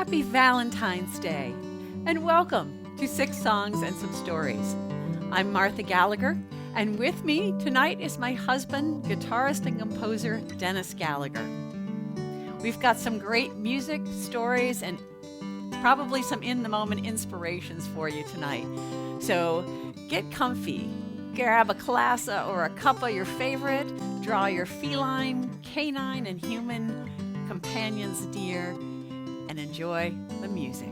Happy Valentine's Day, and welcome to 6 Songs and Some Stories. I'm Martha Gallagher, and with me tonight is my husband, guitarist and composer Dennis Gallagher. We've got some great music, stories, and probably some in-the-moment inspirations for you tonight. So get comfy, grab a glass or a cup of your favorite, draw your feline, canine, and human companions near, and enjoy the music.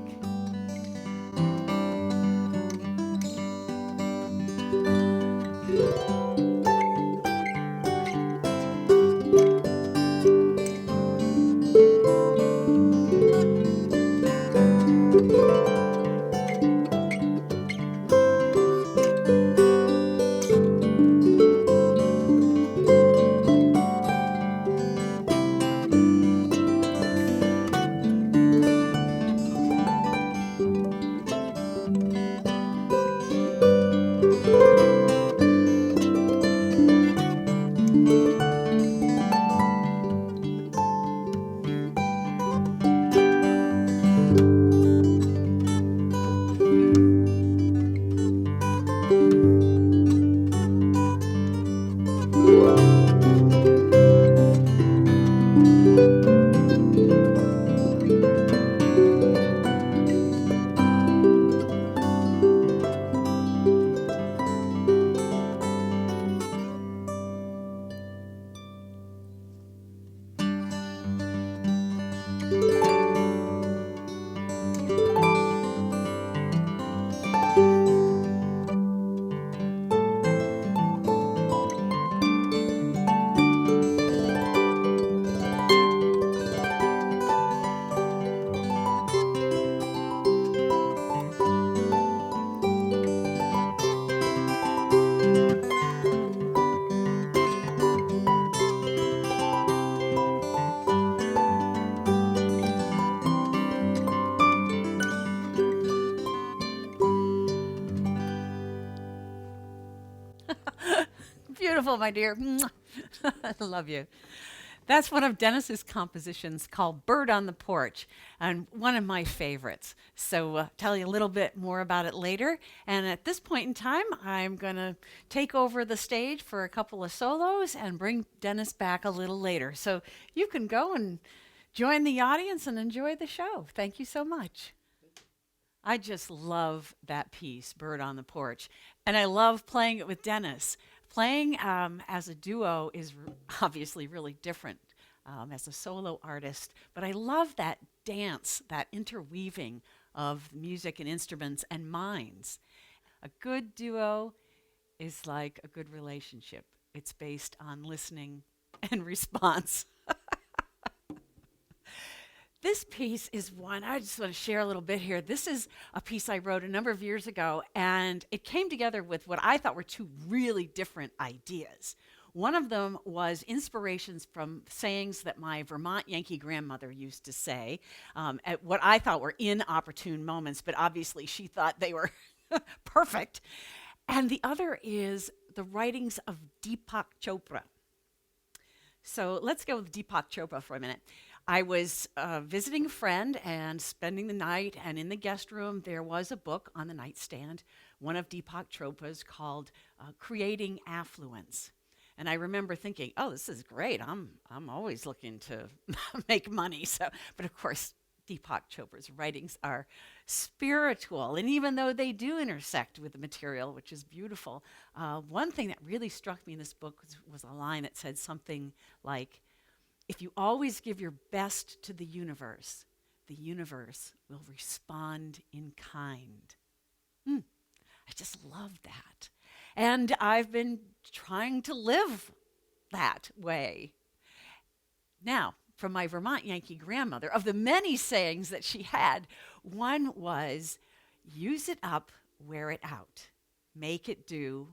Beautiful, my dear. I love you. That's one of Dennis's compositions called Bird on the Porch, and one of my favorites. So tell you a little bit more about it later. And at this point in time, I'm going to take over the stage for a couple of solos and bring Dennis back a little later. So you can go and join the audience and enjoy the show. Thank you so much. I just love that piece, Bird on the Porch. And I love playing it with Dennis. Playing as a duo is obviously really different as a solo artist, but I love that dance, that interweaving of music and instruments and minds. A good duo is like a good relationship. It's based on listening and response. This piece is one, I just want to share a little bit here. This is a piece I wrote a number of years ago, and it came together with what I thought were two really different ideas. One of them was inspirations from sayings that my Vermont Yankee grandmother used to say at what I thought were inopportune moments, but obviously she thought they were perfect. And the other is the writings of Deepak Chopra. So let's go with Deepak Chopra for a minute. I was visiting a friend and spending the night, and in the guest room there was a book on the nightstand, one of Deepak Chopra's called Creating Affluence. And I remember thinking, oh, this is great. I'm always looking to make money. But of course, Deepak Chopra's writings are spiritual, and even though they do intersect with the material, which is beautiful, one thing that really struck me in this book was a line that said something like, if you always give your best to the universe will respond in kind. I just love that. And I've been trying to live that way. Now, from my Vermont Yankee grandmother, of the many sayings that she had, one was, use it up, wear it out. Make it do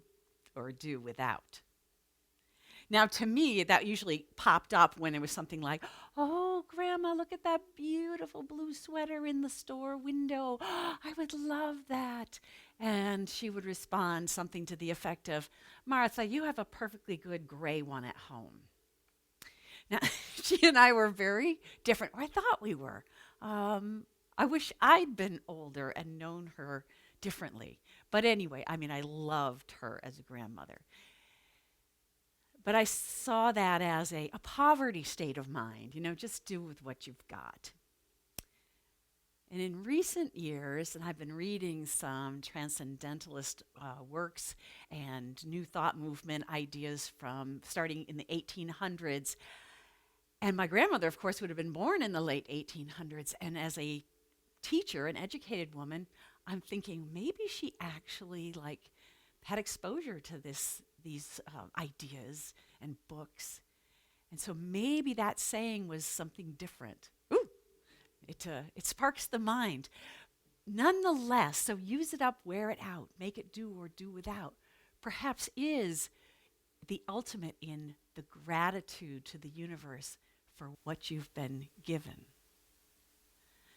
or do without. Now, to me, that usually popped up when it was something like, oh, Grandma, look at that beautiful blue sweater in the store window. Oh, I would love that. And she would respond something to the effect of, Martha, you have a perfectly good gray one at home. Now, she and I were very different, or I thought we were. I wish I'd been older and known her differently. But anyway, I mean, I loved her as a grandmother. But I saw that as a poverty state of mind, just do with what you've got. And in recent years, and I've been reading some transcendentalist works and New Thought movement ideas from starting in the 1800s. And my grandmother, of course, would have been born in the late 1800s. And as a teacher, an educated woman, I'm thinking maybe she actually had exposure to these ideas and books. And so maybe that saying was something different. Ooh, it sparks the mind. Nonetheless, so use it up, wear it out, make it do or do without, perhaps is the ultimate in the gratitude to the universe for what you've been given.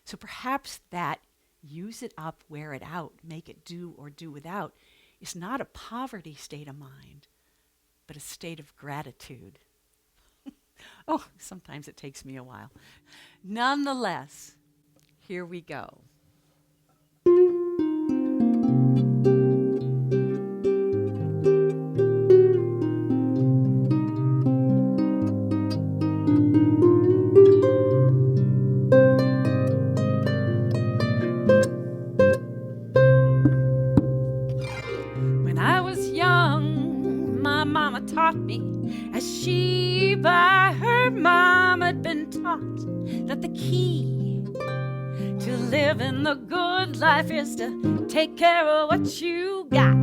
So perhaps that use it up, wear it out, make it do or do without is not a poverty state of mind, but a state of gratitude. Oh, sometimes it takes me a while. Nonetheless, here we go. When I was young, my mama taught me, as she by her mom had been taught, that the key to living the good life is to take care of what you got.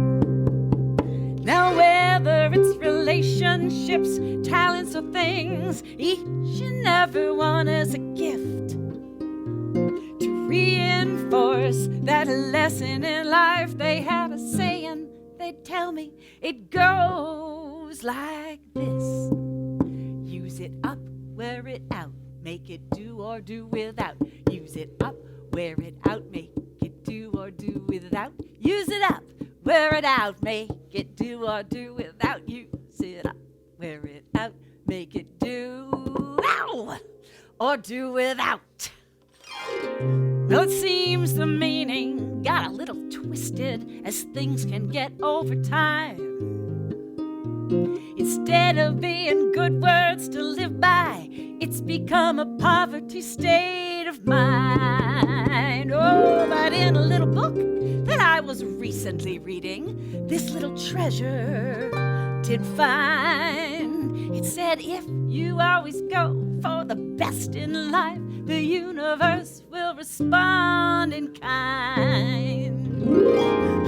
Now whether it's relationships, talents, or things, each and every one is a gift to reinforce that lesson in life. They had a saying, they'd tell me, it goes like this: use it up, wear it out, make it do or do without. Use it up, wear it out, make it do or do without. Use it up, wear it out, make it do or do without. Use it up, wear it out, make it do or do without. Well, it seems the meaning got a little twisted, as things can get over time. Instead of being good words to live by, it's become a poverty state of mind. Oh, but in a little book that I was recently reading, this little treasure did find. It said, if you always go for the best in life, the universe will respond in kind.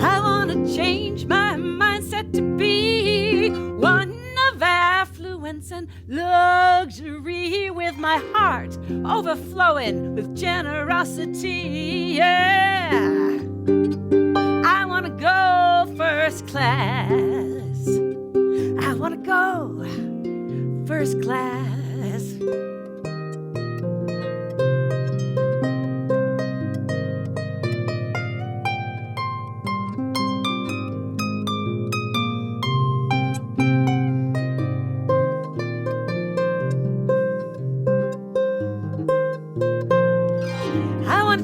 I want to change my mindset to be one of affluence and luxury, with my heart overflowing with generosity. Yeah, I want to go first class. I want to go first class.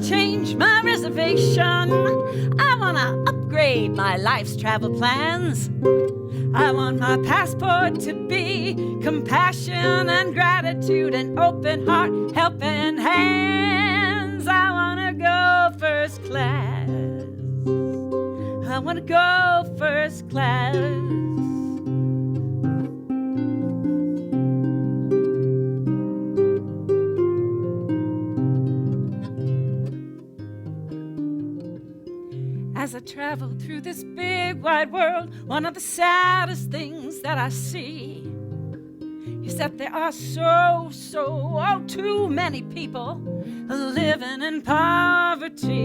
Change my reservation. I want to upgrade my life's travel plans. I want my passport to be compassion and gratitude and open heart, helping hands. I want to go first class. I want to go first class. As I travel through this big wide world, one of the saddest things that I see is that there are too many people living in poverty.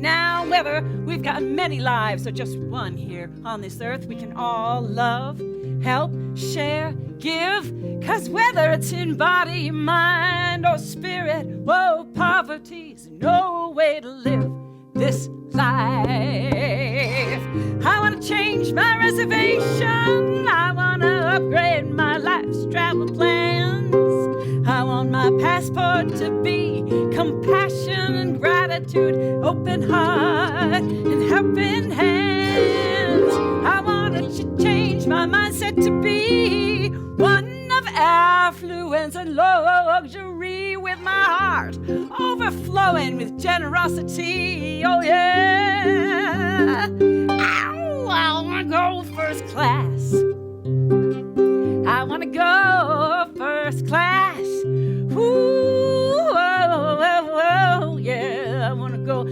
Now, whether we've got many lives or just one here on this earth, we can all love, help, share, give. 'Cause whether it's in body, mind, or spirit, whoa, poverty's no way to live this life. I want to change my reservation. I want to upgrade my life's travel plans. I want my passport to be compassion attitude, open heart, and helping hands. I want to change my mindset to be one of affluence and luxury, with my heart overflowing with generosity. Oh yeah. Ow, I want to go first class. I want to go first class. Ooh, oh, oh, oh, yeah. I want to go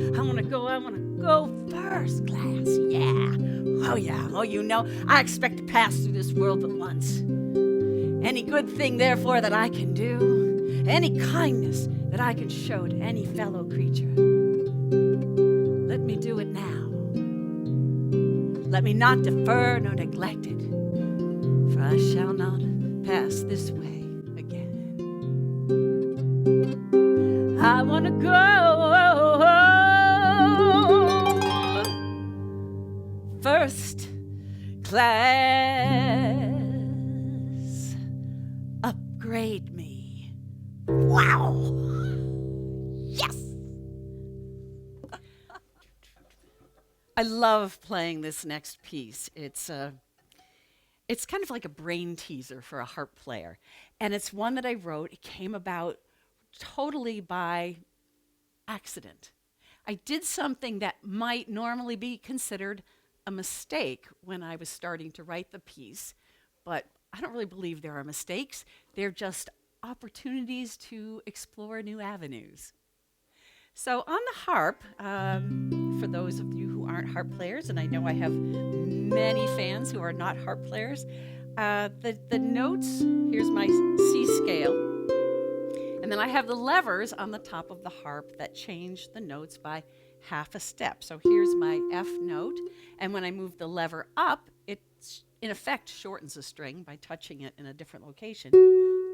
first class. Yeah. Oh, yeah. Oh, you know, I expect to pass through this world but once. Any good thing, therefore, that I can do, any kindness that I can show to any fellow creature, let me do it now. Let me not defer nor neglect it, for I shall not pass this way again. I want to go first class. Upgrade me. Wow. Yes. I love playing this next piece. It's kind of like a brain teaser for a harp player. And it's one that I wrote. It came about totally by accident. I did something that might normally be considered a mistake when I was starting to write the piece, but I don't really believe there are mistakes. They're just opportunities to explore new avenues. So on the harp, for those of you who aren't harp players, and I know I have many fans who are not harp players, the notes, here's my C scale, and then I have the levers on the top of the harp that change the notes by half a step. So here's my F note, and when I move the lever up, it in effect shortens the string by touching it in a different location.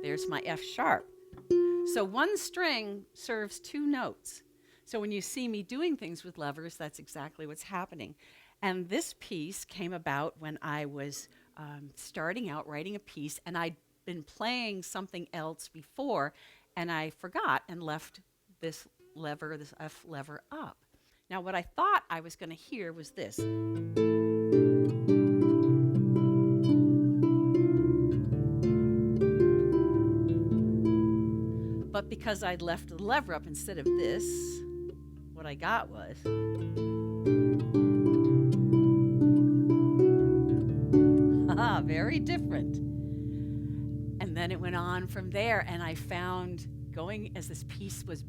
There's my F sharp. So one string serves two notes. So when you see me doing things with levers, that's exactly what's happening. And this piece came about when I was starting out writing a piece, and I'd been playing something else before, and I forgot and left this lever, this F lever up. Now what I thought I was going to hear was this. But because I'd left the lever up instead of this, what I got was very different. And then it went on from there, and I found, going as this piece was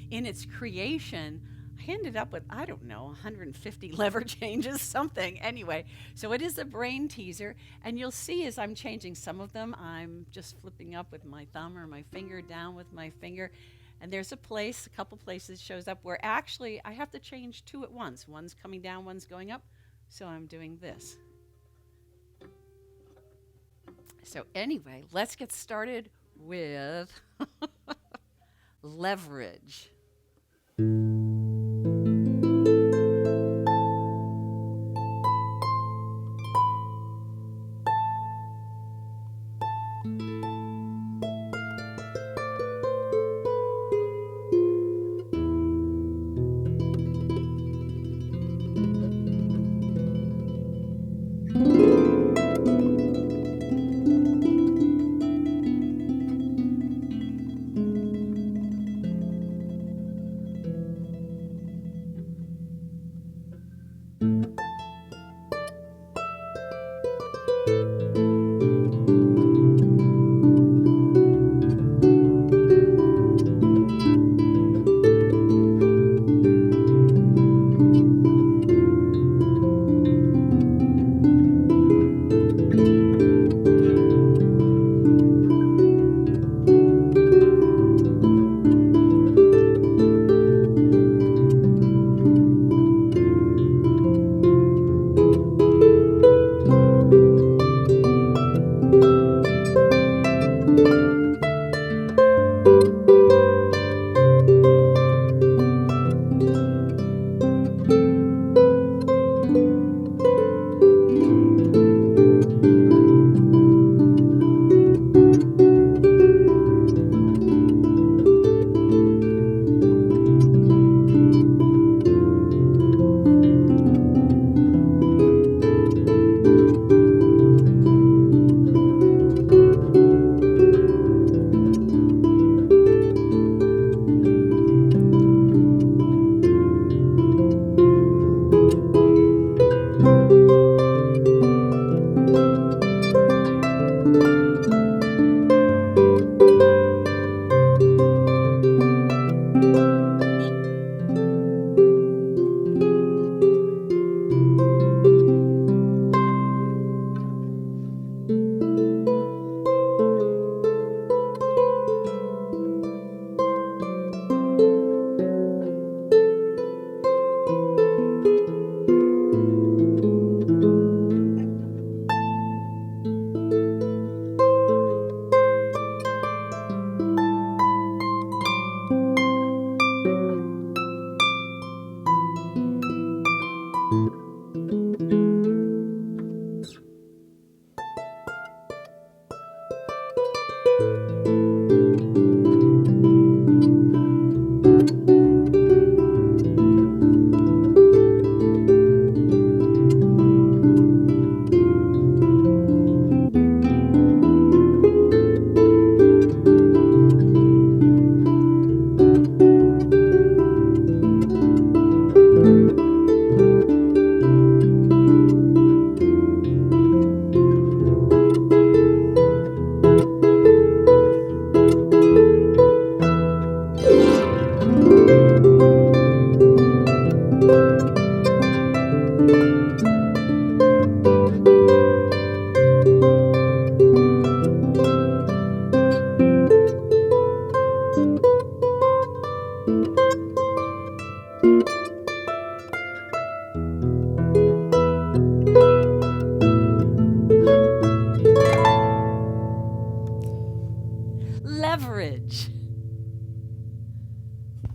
in its creation, I ended up with, I don't know, 150 lever changes, something. Anyway, so it is a brain teaser, and you'll see as I'm changing some of them, I'm just flipping up with my thumb or my finger, down with my finger, and there's a couple places shows up where actually I have to change two at once. One's coming down, one's going up, so I'm doing this. So anyway, let's get started with leverage.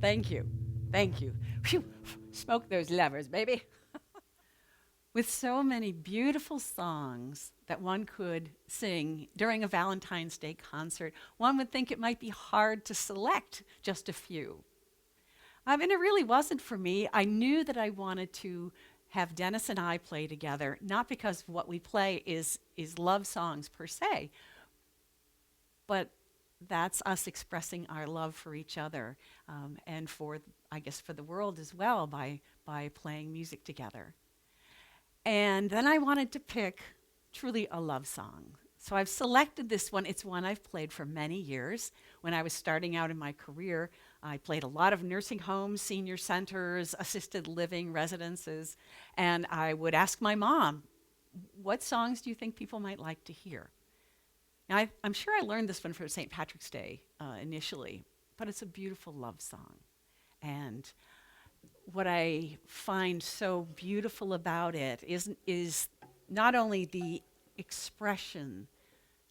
Thank you. Thank you. Phew. Smoke those levers, baby. With so many beautiful songs that one could sing during a Valentine's Day concert, one would think it might be hard to select just a few. And it really wasn't for me. I knew that I wanted to have Dennis and I play together, not because what we play is love songs per se, but that's us expressing our love for each other, and for, I guess, for the world as well by playing music together. And then I wanted to pick truly a love song. So I've selected this one. It's one I've played for many years. When I was starting out in my career, I played a lot of nursing homes, senior centers, assisted living residences, and I would ask my mom, what songs do you think people might like to hear? Now, I'm sure I learned this one for St. Patrick's Day initially, but it's a beautiful love song. And what I find so beautiful about it is not only the expression,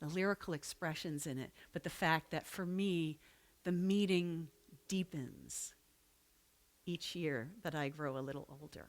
the lyrical expressions in it, but the fact that for me, the meaning deepens each year that I grow a little older.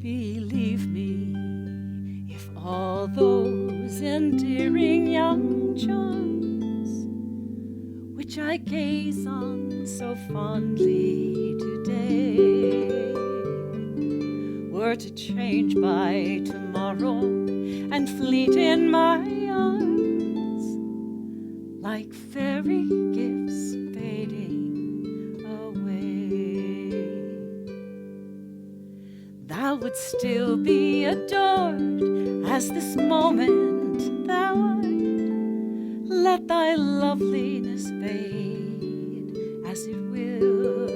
Believe me, if all those endearing young charms which I gaze on so fondly today were to change by tomorrow and fleet in my arms like fairy gifts fading away, thou would still be adored as this moment thou art. Let thy loveliness fade as it will,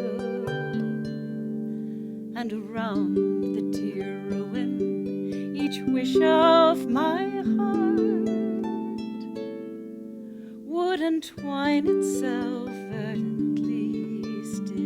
and around the dear ruin each wish of my heart would entwine itself verdantly still.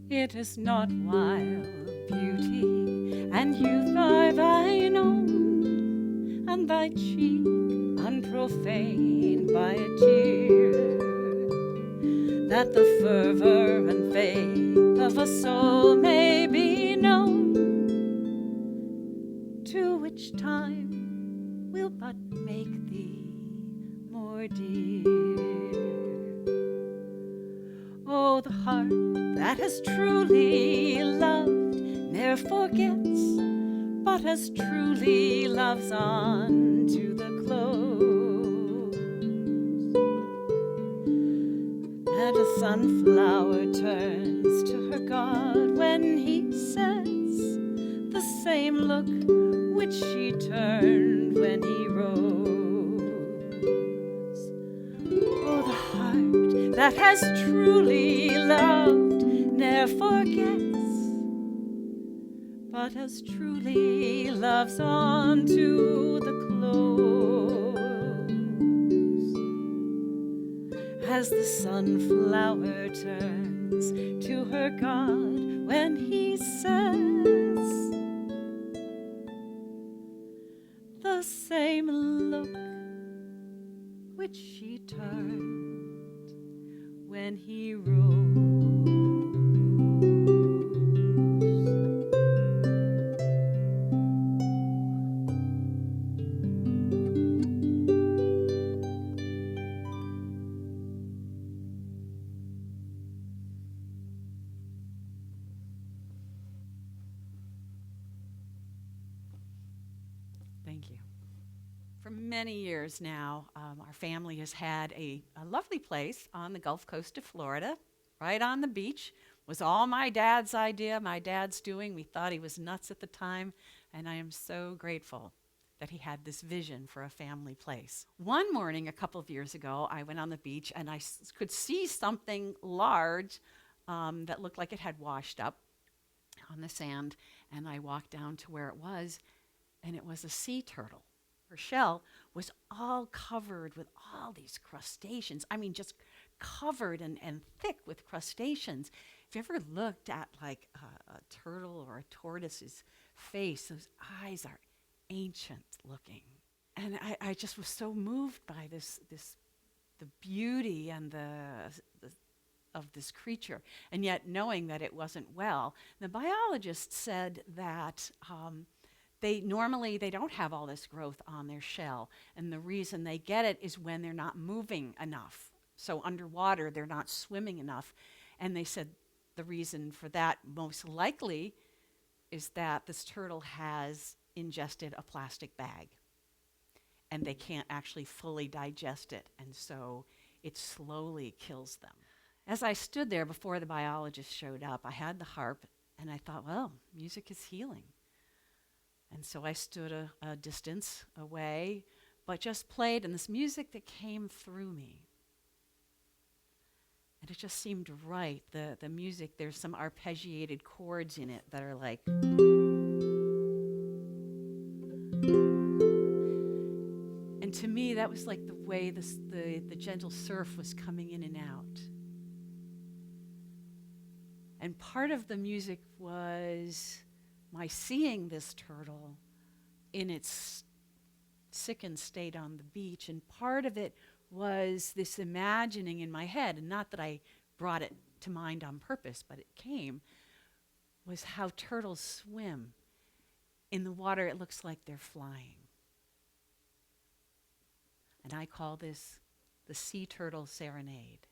It is not while beauty and youth are thine own, and thy cheek unprofaned by a tear, that the fervor and faith of a soul may be known, to which time will but make thee more dear. Oh, the heart that has truly loved ne'er forgets, but as truly loves on to the close. And a sunflower turns to her God when he sets the same look which she turned when he rose. Oh, the heart that has truly loved ne'er forgets, but as truly loves on to the close as the sunflower turns to her God when he says the same look which she turned when he rose. Thank you. For many years now, our family has had a lovely place on the Gulf Coast of Florida, right on the beach. Was all my dad's idea, my dad's doing. We thought he was nuts at the time, and I am so grateful that he had this vision for a family place. One morning a couple of years ago, I went on the beach, and I could see something large that looked like it had washed up on the sand, and I walked down to where it was, and it was a sea turtle. Her shell was all covered with all these crustaceans. I mean, just covered and thick with crustaceans. If you ever looked at like a turtle or a tortoise's face, those eyes are ancient looking. And I just was so moved by the beauty and of this creature, and yet knowing that it wasn't well. The biologist said that they don't have all this growth on their shell, and the reason they get it is when they're not moving enough. So underwater, they're not swimming enough. And they said the reason for that most likely is that this turtle has ingested a plastic bag, and they can't actually fully digest it, and so it slowly kills them. As I stood there before the biologist showed up, I had the harp, and I thought, well, music is healing. And so I stood a distance away, but just played, and this music that came through me. And it just seemed right. The music, there's some arpeggiated chords in it that are like. And to me, that was like the way the gentle surf was coming in and out. And part of the music was my seeing this turtle in its sickened state on the beach, and part of it was this imagining in my head, and not that I brought it to mind on purpose, but it came, was how turtles swim. In the water, it looks like they're flying. And I call this the Sea Turtle Serenade.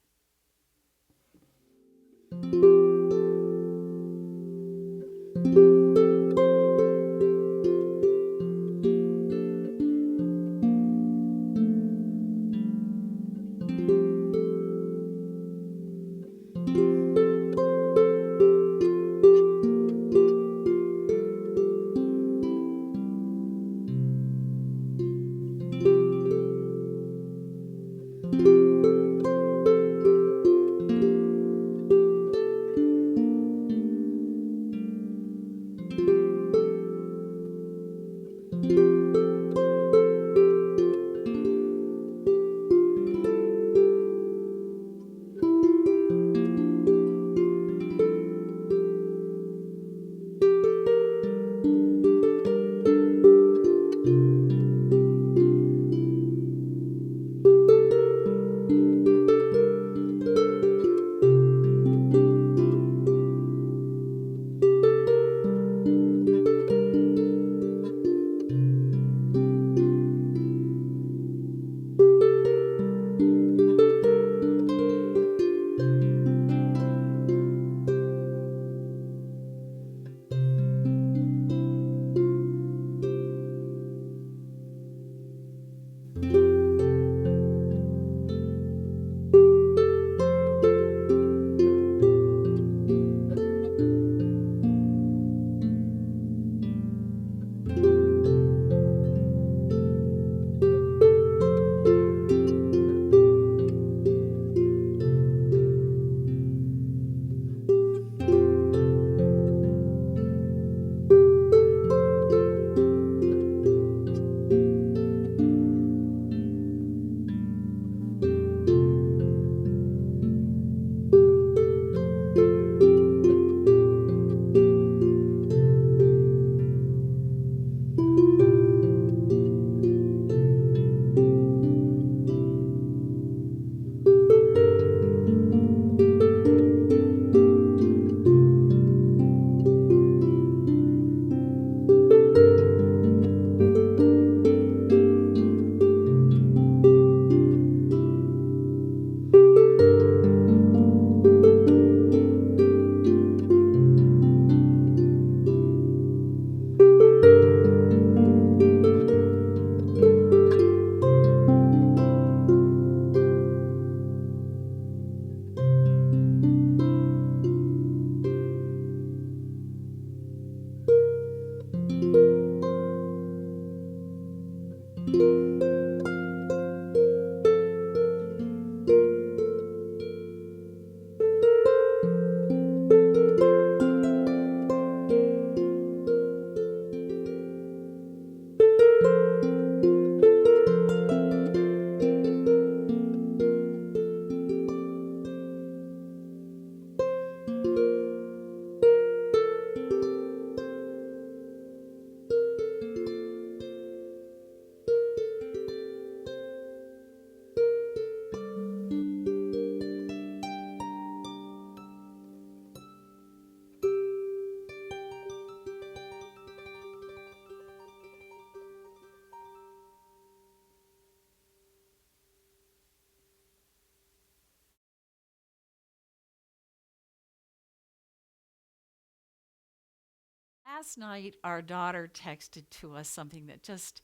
Last night, our daughter texted to us something that just,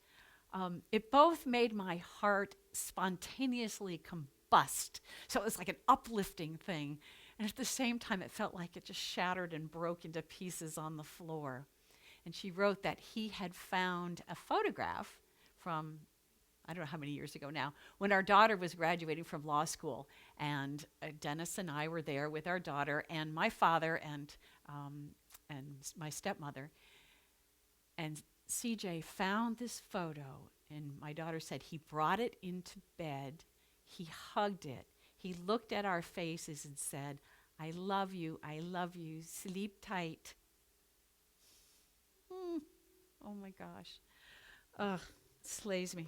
it both made my heart spontaneously combust. So it was like an uplifting thing. And at the same time, it felt like it just shattered and broke into pieces on the floor. And she wrote that he had found a photograph from, I don't know how many years ago now, when our daughter was graduating from law school. And Dennis and I were there with our daughter and my father and my stepmother. And CJ found this photo, and my daughter said he brought it into bed, he hugged it, he looked at our faces and said, I love you, sleep tight. Oh my gosh. Ugh, slays me.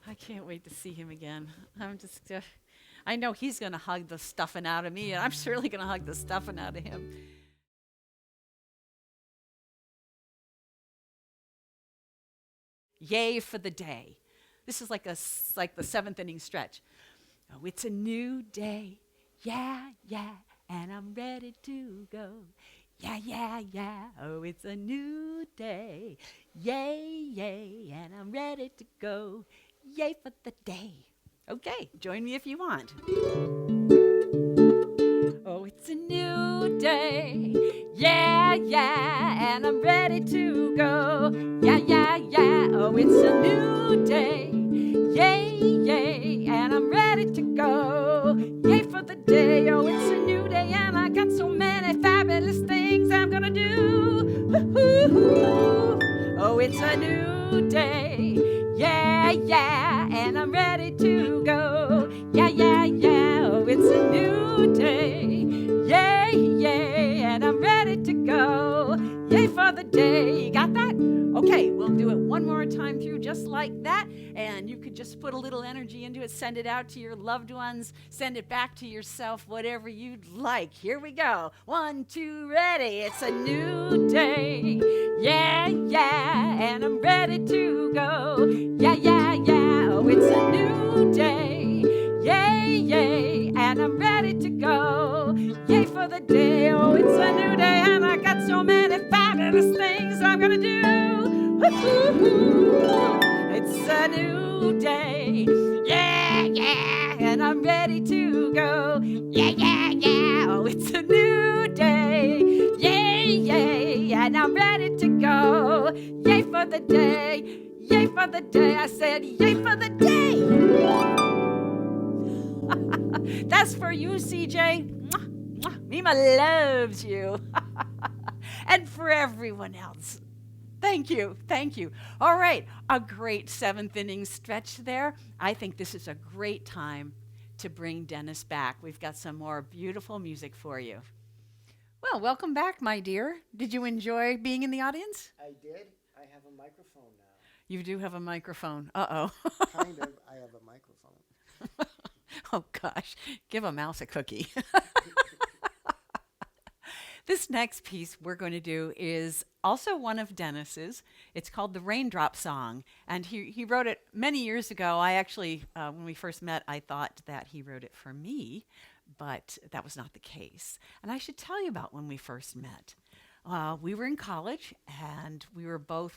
I can't wait to see him again. I know he's going to hug the stuffing out of me, and I'm surely going to hug the stuffing out of him. Yay for the day. This is like the seventh inning stretch. Oh, it's a new day. Yeah, and I'm ready to go. Yeah. Oh, it's a new day. Yay, and I'm ready to go. Yay for the day. Okay, join me if you want. Oh, it's a new day. Yeah, and I'm ready to go. Yeah. Oh, it's a new day. Yay, and I'm ready to go. Yay for the day. Oh, it's a new day, and I got so many fabulous things I'm gonna do. Woo-hoo-hoo. Oh, it's a new day. Yeah, and I'm ready to go. Yeah. Oh, it's a new day. Yay, and I'm ready to go. Yay for the day. You got that? Okay, we'll do it one more time through just like that. And you could just put a little energy into it, send it out to your loved ones, send it back to yourself, whatever you'd like. Here we go. 1, 2, ready. It's a new day. Yeah, and I'm ready to go. Yeah. Oh, it's a new day. Yay, and I'm ready to go. Yay for the day. Oh, it's a new day, and I got so many fabulous things I'm gonna do. Woo-hoo-hoo. It's a new day. Yeah, and I'm ready to go. Yeah. Oh, it's a new day. Yay, and I'm ready to go. Yay for the day. Yay for the day. I said, yay for the day. That's for you, CJ. Mwah, mwah. Mima loves you. And for everyone else. Thank you. All right, a great seventh inning stretch there. I think this is a great time to bring Dennis back. We've got some more beautiful music for you. Well, welcome back, my dear. Did you enjoy being in the audience? I did. I have a microphone now. You do have a microphone. Uh-oh. Kind of. I have a microphone. Oh, gosh. Give a mouse a cookie. This next piece we're going to do is also one of Dennis's. It's called the Raindrop Song, and he wrote it many years ago. I actually, when we first met, I thought that he wrote it for me, but that was not the case. And I should tell you about when we first met. We were in college, and we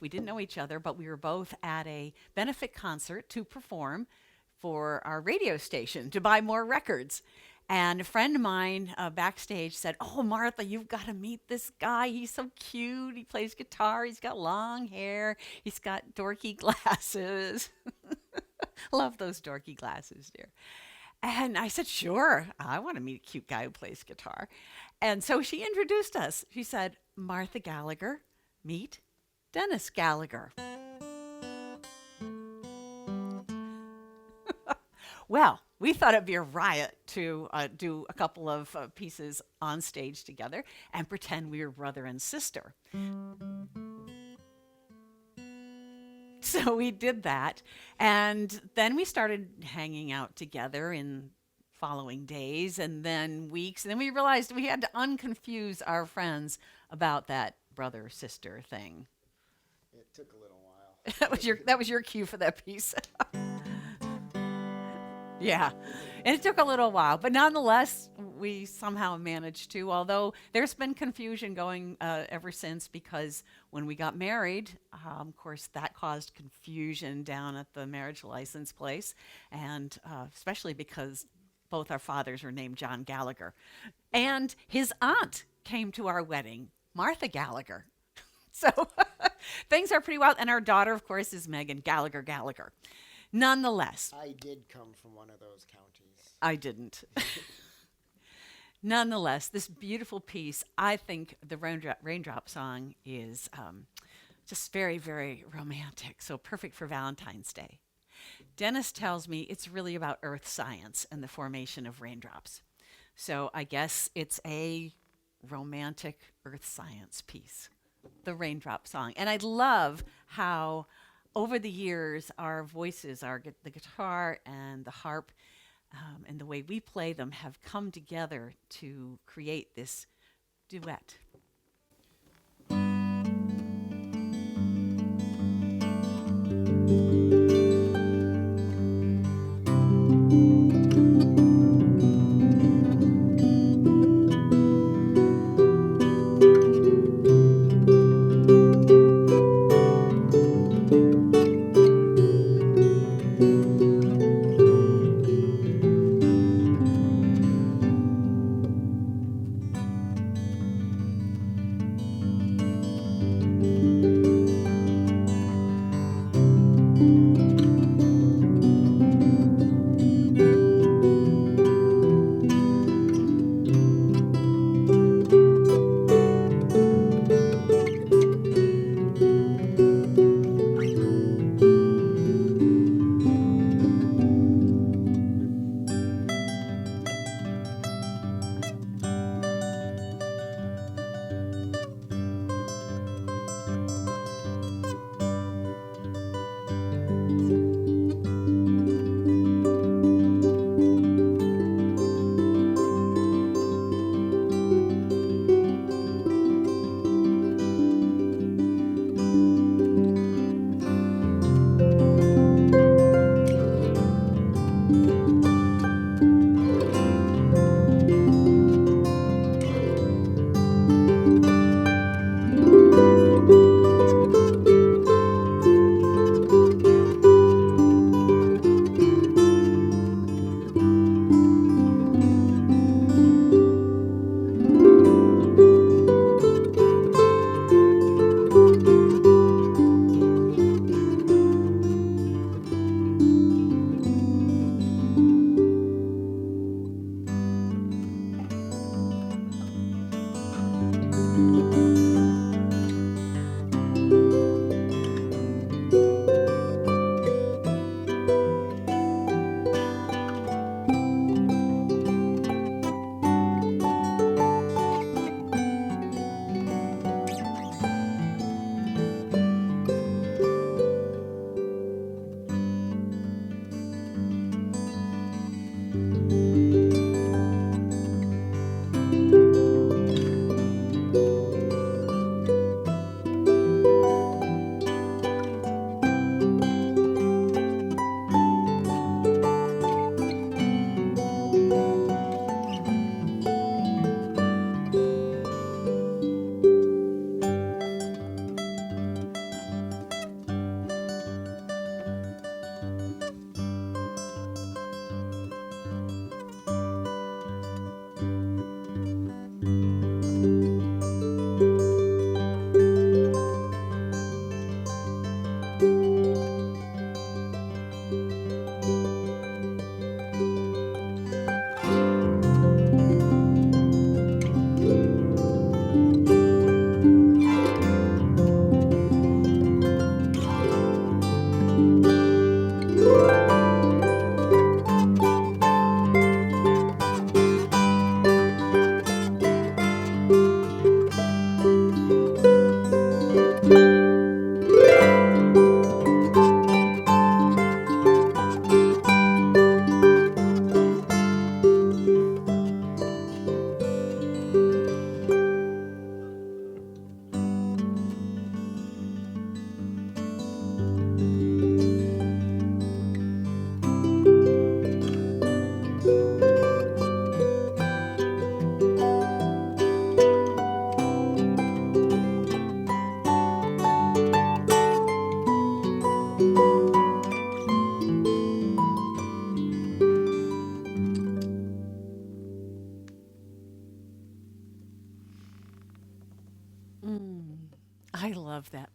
didn't know each other, but we were both at a benefit concert to perform for our radio station to buy more records. And a friend of mine backstage said, oh, Martha, you've got to meet this guy. He's so cute. He plays guitar. He's got long hair. He's got dorky glasses. Love those dorky glasses, dear. And I said, sure, I want to meet a cute guy who plays guitar. And so she introduced us. She said, Martha Gallagher, meet Dennis Gallagher. Well, we thought it'd be a riot to do a couple of pieces on stage together and pretend we were brother and sister. So we did that, and then we started hanging out together in following days and then weeks, and then we realized we had to unconfuse our friends about that brother-sister thing. It took a little while. That was your cue for that piece. Yeah, and it took a little while, but nonetheless, we somehow managed to, although there's been confusion going ever since, because when we got married, of course, that caused confusion down at the marriage license place, and especially because both our fathers are named John Gallagher. And his aunt came to our wedding, Martha Gallagher. So things are pretty wild. And our daughter, of course, is Megan Gallagher. Nonetheless, I did come from one of those counties. I didn't. Nonetheless, this beautiful piece, I think the Raindrop Song is just very, very romantic, so perfect for Valentine's Day. Dennis tells me it's really about earth science and the formation of raindrops. So I guess it's a romantic earth science piece, the Raindrop Song. And I love how over the years our voices, the guitar and the harp, and the way we play them have come together to create this duet.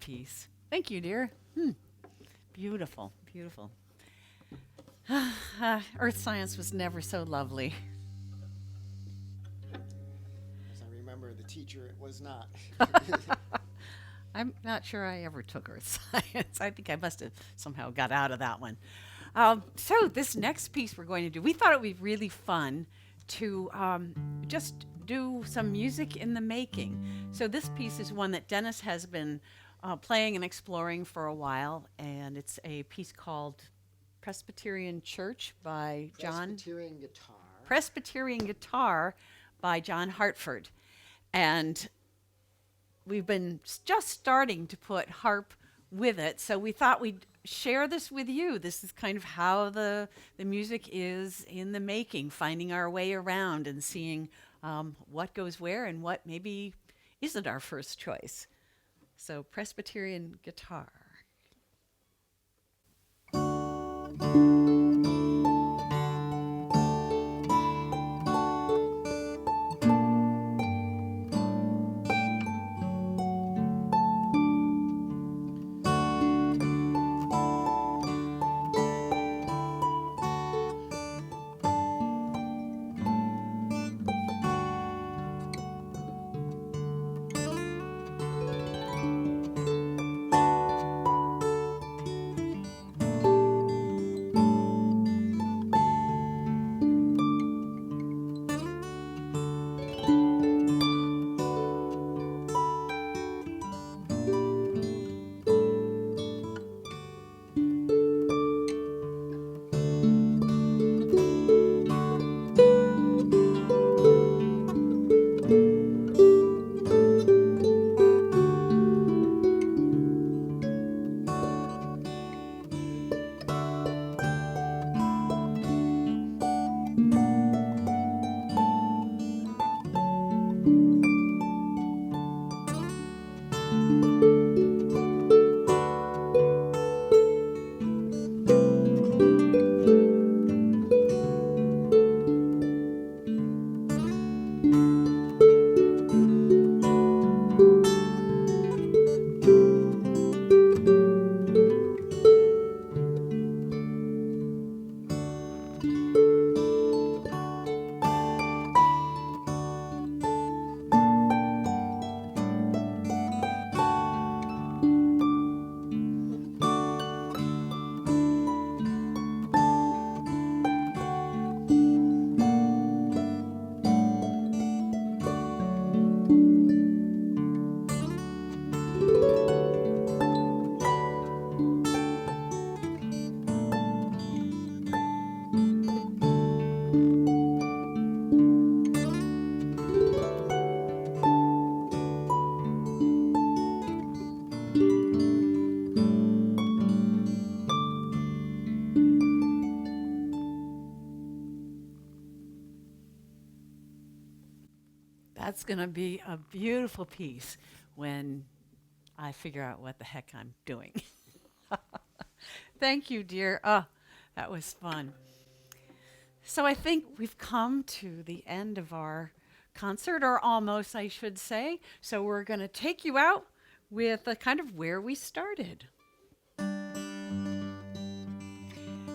piece. Thank you, dear. Beautiful, beautiful. Earth science was never so lovely. As I remember, the teacher it was not. I'm not sure I ever took earth science. I think I must have somehow got out of that one. So this next piece we're going to do, we thought it would be really fun to just do some music in the making. So this piece is one that Dennis has been playing and exploring for a while, and it's a piece called Presbyterian Church by Presbyterian Guitar by John Hartford. And we've been just starting to put harp with it, so we thought we'd share this with you. This is kind of how the music is in the making, finding our way around and seeing what goes where and what maybe isn't our first choice. So Presbyterian Guitar. That's going to be a beautiful piece when I figure out what the heck I'm doing. Thank you, dear. Oh, that was fun. So I think we've come to the end of our concert, or almost, I should say. So we're going to take you out with a kind of where we started.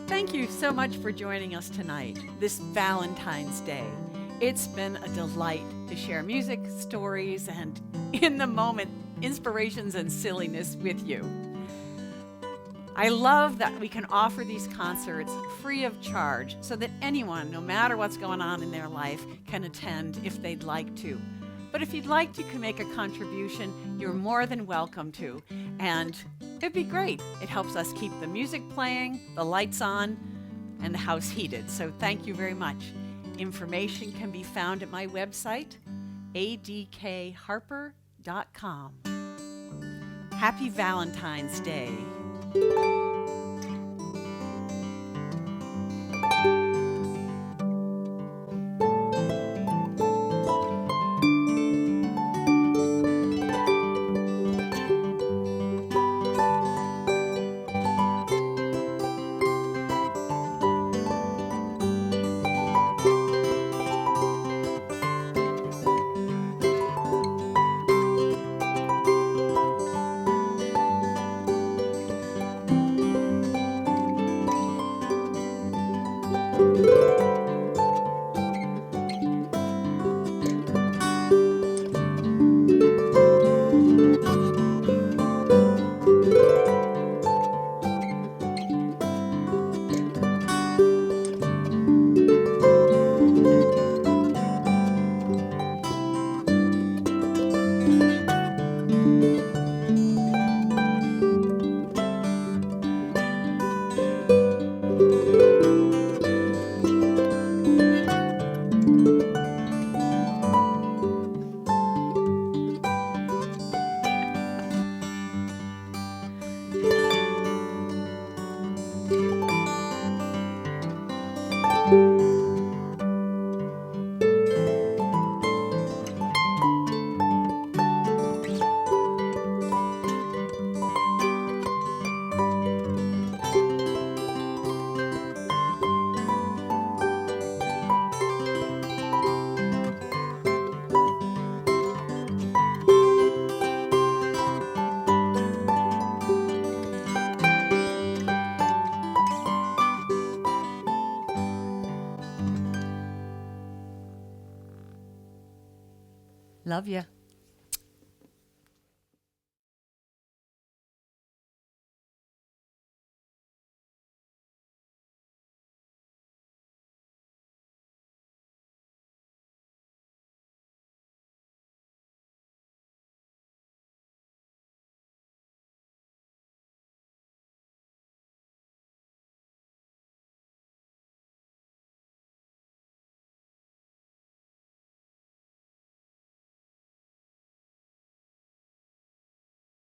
Thank you so much for joining us tonight, this Valentine's Day. It's been a delight to share music, stories, and in the moment, inspirations and silliness with you. I love that we can offer these concerts free of charge so that anyone, no matter what's going on in their life, can attend if they'd like to. But if you'd like to make a contribution, you're more than welcome to. And it'd be great. It helps us keep the music playing, the lights on, and the house heated. So thank you very much. Information can be found at my website, adkharper.com. Happy Valentine's Day. Love you.